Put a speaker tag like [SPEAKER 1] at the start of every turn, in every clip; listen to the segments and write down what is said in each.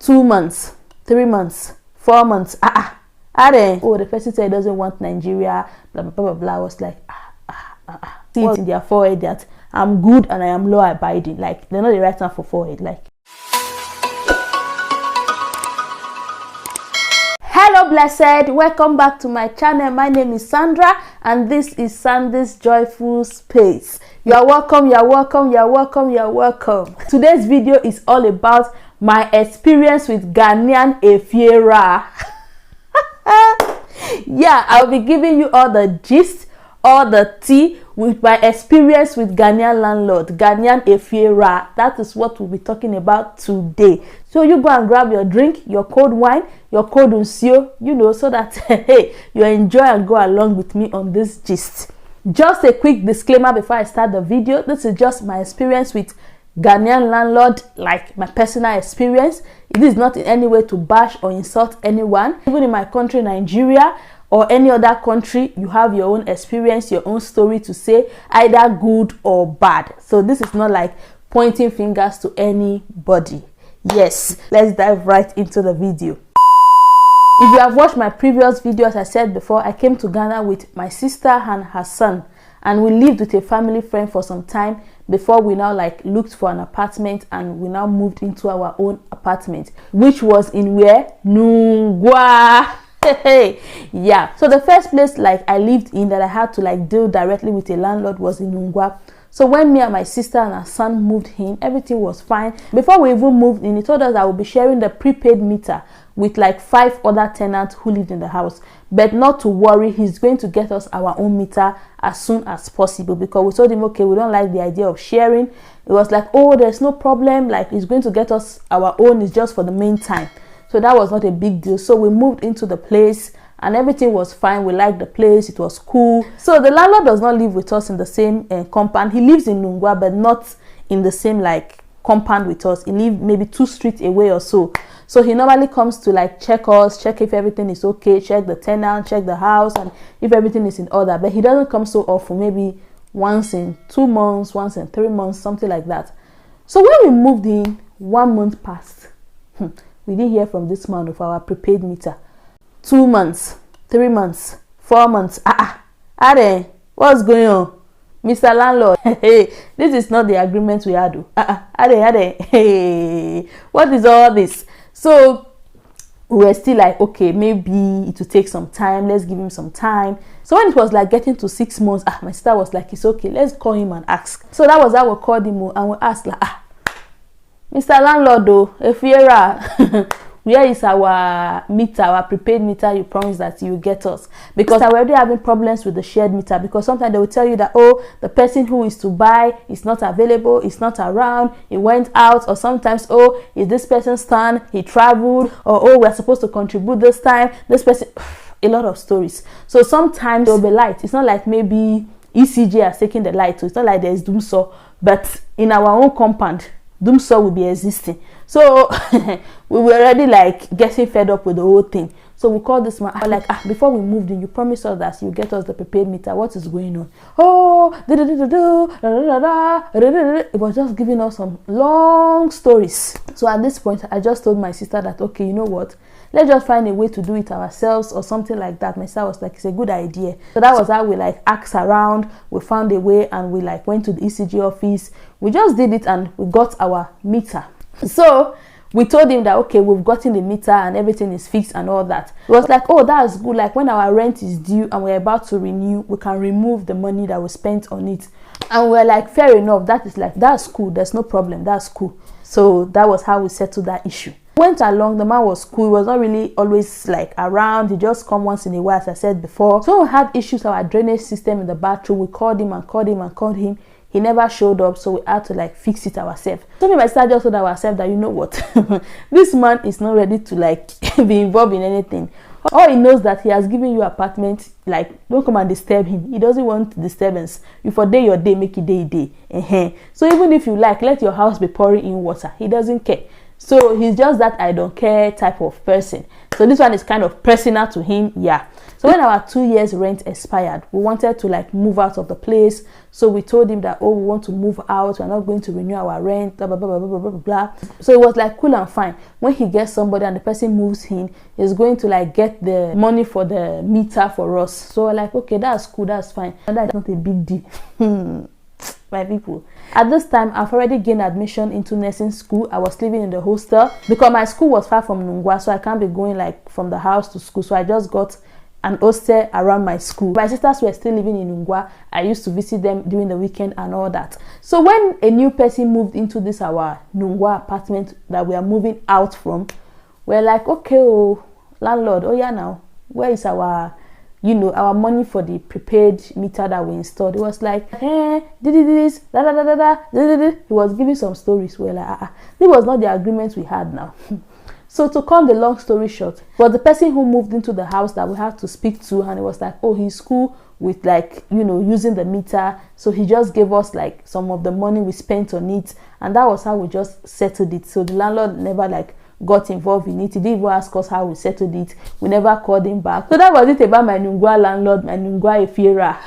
[SPEAKER 1] 2 months, 3 months, 4 months. Oh, the person said he doesn't want Nigeria, blah blah blah blah blah. I was like, See it in their forehead that I'm good and I am law abiding. Like, they're not the right time for forehead. Like, hello blessed, welcome back to my channel. My name is Sandra and this is Sandie's Joyful Space. You are welcome, you are welcome, you are welcome, you are welcome. Today's video is all about my experience with Ghanaian Efiera. Yeah, I'll be giving you all the gist, all the tea with my experience with Ghanaian landlord, Ghanaian Efiera. That is what we'll be talking about today. So you go and grab your drink, your cold wine, your cold unsio, you know, so that hey, you enjoy and go along with me on this gist. Just a quick disclaimer before I start the video. This is just my experience with Ghanaian landlord, like my personal experience. It is not in any way to bash or insult anyone. Even in my country, Nigeria, or any other country, you have your own experience, your own story to say, either good or bad. So this is not like pointing fingers to anybody. Yes, let's dive right into the video. If you have watched my previous video, as I said before, I came to Ghana with my sister and her son, and we lived with a family friend for some time before we now like looked for an apartment, and we now moved into our own apartment, which was in where? Nungua. Yeah, so the first place like I lived in that I had to like deal directly with a landlord was in Nungua. So when me and my sister and our son moved in, everything was fine. Before we even moved in, he told us I would be sharing the prepaid meter with like 5 other tenants who lived in the house, but not to worry, he's going to get us our own meter as soon as possible, because we told him, okay, we don't like the idea of sharing. It was like, oh, there's no problem, like he's going to get us our own, it's just for the meantime. So that was not a big deal. So we moved into the place and everything was fine. We liked the place, it was cool. So the landlord does not live with us in the same compound. He lives in Nungua, but not in the same like compound with us. He lives maybe 2 streets away or so. So he normally comes to like check us, check if everything is okay, check the tenant, check the house, and if everything is in order. But he doesn't come so often, maybe once in 2 months, once in 3 months, something like that. So when we moved in, 1 month passed. We didn't hear from this man of our prepaid meter. 2 months, 3 months, 4 months. What's going on, Mr. Landlord? Hey, this is not the agreement we had. Hey, what is all this? So we were still like, okay, maybe it will take some time. Let's give him some time. So when it was like getting to 6 months, my sister was like, it's okay, let's call him and ask. So that was how we called him and we asked like, Mr. Landlord, though, Efiera, where is our meter, our prepaid meter you promised that you will get us? Because I'm already having problems with the shared meter, because sometimes they will tell you that, oh, the person who is to buy is not available, is not around, he went out, or sometimes, oh, is this person's turn, he traveled, or oh, we're supposed to contribute this time, this person, a lot of stories. So sometimes there will be light. It's not like maybe ECG has taken the light, so it's not like there's doomsaw, but in our own compound, doomsaw will be existing. So we were already like getting fed up with the whole thing. So we called this man, like, before we moved in, you promised us that you get us the prepaid meter. What is going on? Oh, it was just giving us some long stories. So at this point, I just told my sister that, okay, you know what? Let's just find a way to do it ourselves or something like that. My sister was like, it's a good idea. So that was how we like asked around. We found a way and we like went to the ECG office. We just did it and we got our meter. So we told him that, okay, we've gotten the meter and everything is fixed and all that. It was like, oh, that's good. Like when our rent is due and we're about to renew, we can remove the money that we spent on it. And we're like, fair enough. That is like, that's cool. There's no problem. That's cool. So that was how we settled that issue. Went along, the man was cool. He was not really always like around. He just come once in a while, as I said before. So we had issues with our drainage system in the bathroom. We called him and called him and called him. He never showed up, so we had to like fix it ourselves. So me and my sister just told ourselves that, you know what, this man is not ready to like be involved in anything. All he knows that he has given you apartment, like don't come and disturb him. He doesn't want disturbance. You for day your day, make it day. So even if you like, let your house be pouring in water. He doesn't care. So he's just that I don't care type of person. So this one is kind of personal to him. Yeah. So when our 2 years rent expired, we wanted to like move out of the place. So we told him that, oh, we want to move out, we're not going to renew our rent, blah blah blah blah blah blah blah. So it was like cool and fine. When he gets somebody and the person moves in, he's going to like get the money for the meter for us. So we're like, okay, that's cool, that's fine, and that's not a big deal. My people, at this time I've already gained admission into nursing school. I was living in the hostel because my school was far from Nungua, so I can't be going like from the house to school. So I just got an hostel around my school. My sisters were still living in Nungua. I used to visit them during the weekend and all that. So when a new person moved into this our Nungua apartment that we are moving out from, we're like, okay, oh landlord, oh yeah, now where is our, you know, our money for the prepaid meter that we installed? It was like, this, da da da da da da. He was giving some stories. We're like, this was not the agreement we had now. So to cut the long story short, was the person who moved into the house that we had to speak to, and it was like, oh, he's cool with like, you know, using the meter. So he just gave us like some of the money we spent on it, and that was how we just settled it. So the landlord never like got involved in it. He didn't even ask us how we settled it. We never called him back. So that was it about my Nungua landlord, my Nungua Efiera.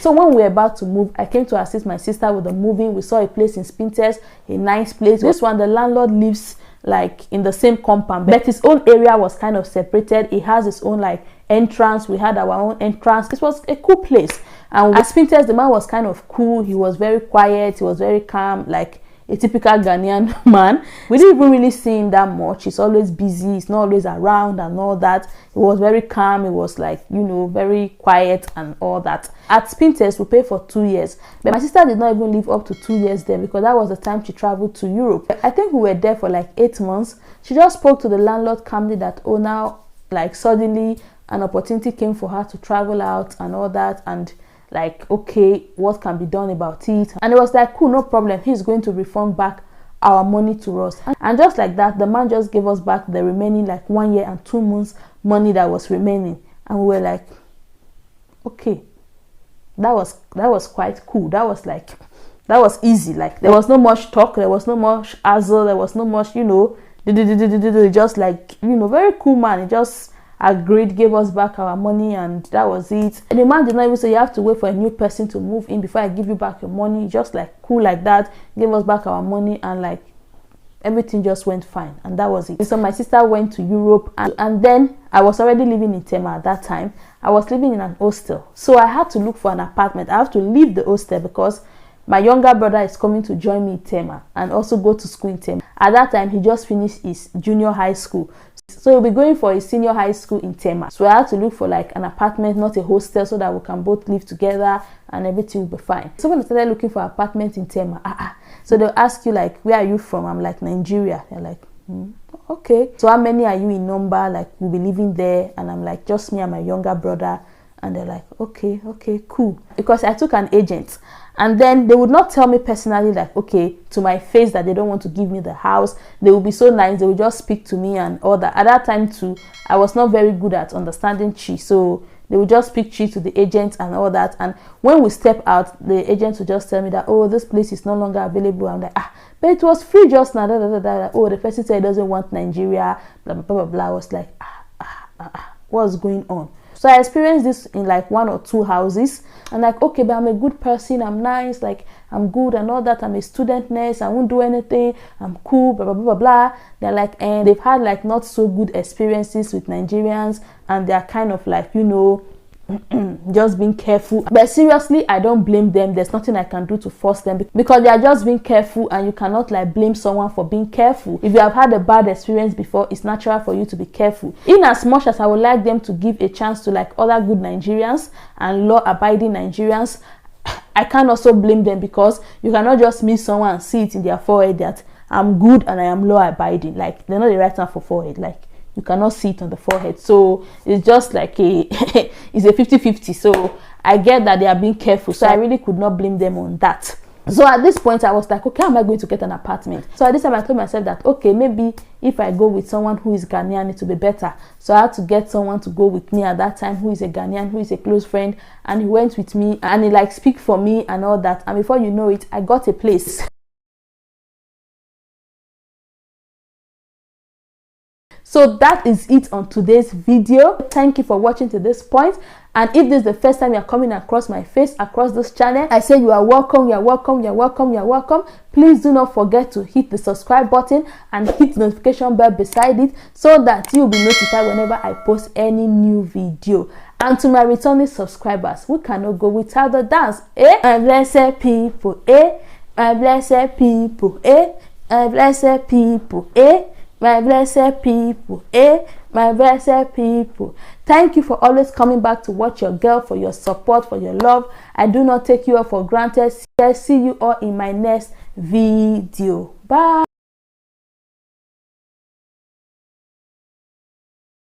[SPEAKER 1] So when we were about to move, I came to assist my sister with the moving. We saw a place in Spintex, a nice place. This one, the landlord lives like in the same compound, but his own area was kind of separated. He has his own like entrance. We had our own entrance. This was a cool place. And at Spintex, the man was kind of cool. He was very quiet. He was very calm, like a typical Ghanaian man. We didn't even really see him that much. He's always busy. He's not always around and all that. He was very calm. He was like, you know, very quiet and all that. At Spintex, we paid for 2 years. But my sister did not even live up to 2 years there because that was the time she traveled to Europe. I think we were there for like 8 months. She just spoke to the landlord calmly that, oh, now like suddenly an opportunity came for her to travel out and all that, and like, okay, what can be done about it? And it was like, cool, no problem, he's going to refund back our money to us. And just like that, the man just gave us back the remaining like 1 year and 2 months money that was remaining. And we were like, okay, that was quite cool. That was easy. Like there was no much talk, there was no much hassle, there was no much, you know, just like, you know, very cool man. He just agreed, gave us back our money, and that was it. And the man did not even say you have to wait for a new person to move in before I give you back your money. Just like cool like that, gave us back our money, and like everything just went fine, and that was it. So my sister went to Europe, and then I was already living in Tema at that time. I was living in an hostel, so I had to look for an apartment. I have to leave the hostel because my younger brother is coming to join me in Tema and also go to school in Tema. At that time, he just finished his junior high school, so he'll be going for his senior high school in Tema. So I had to look for like an apartment, not a hostel, so that we can both live together and everything will be fine. So when I started looking for an apartment in Tema, so they'll ask you like, where are you from? I'm like, Nigeria. They're like, okay. So how many are you in number? Like, we'll be living there. And I'm like, just me and my younger brother. And they're like, okay, cool. Because I took an agent, and then they would not tell me personally like, okay, to my face that they don't want to give me the house. They would be so nice. They would just speak to me and all that. At that time too, I was not very good at understanding Chi. So they would just speak Chi to the agent and all that. And when we step out, the agent would just tell me that, oh, this place is no longer available. I'm like, but it was free just now. Oh, the person said he doesn't want Nigeria, blah, blah, blah, blah, blah. I was like, what's going on? So I experienced this in like 1 or 2 houses, and like, okay, but I'm a good person, I'm nice, like I'm good and all that, I'm a student nurse, I won't do anything, I'm cool, blah blah blah blah blah. They're like, and they've had like not so good experiences with Nigerians, and they're kind of like, you know, just being careful. But seriously, I don't blame them. There's nothing I can do to force them, because they are just being careful, and you cannot like blame someone for being careful. If you have had a bad experience before, it's natural for you to be careful. In as much as I would like them to give a chance to like other good Nigerians and law-abiding Nigerians, I can also blame them, because you cannot just meet someone and see it in their forehead that I'm good and I am law-abiding. Like, they're not the right time for forehead. Like, you cannot see it on the forehead. So it's just like a it's a 50-50. So I get that they are being careful, so I really could not blame them on that. So at this point I was like, okay, how am I going to get an apartment? So at this time I told myself that, okay, maybe if I go with someone who is Ghanaian, it will be better. So I had to get someone to go with me at that time who is a Ghanaian, who is a close friend, and he went with me, and he like speak for me and all that. And before you know it, I got a place. So that is it on today's video. Thank you for watching to this point. And if this is the first time you're coming across my face across this channel, I say you are welcome, you're welcome, you're welcome, you're welcome. Please do not forget to hit the subscribe button and hit the notification bell beside it so that you'll be notified whenever I post any new video. And to my returning subscribers, we cannot go without the dance. My blessed people, my blessed people, my blessed people, my blessed people, my blessed people. Thank you for always coming back to watch your girl, for your support, for your love. I do not take you all for granted. See you all in my next video. Bye.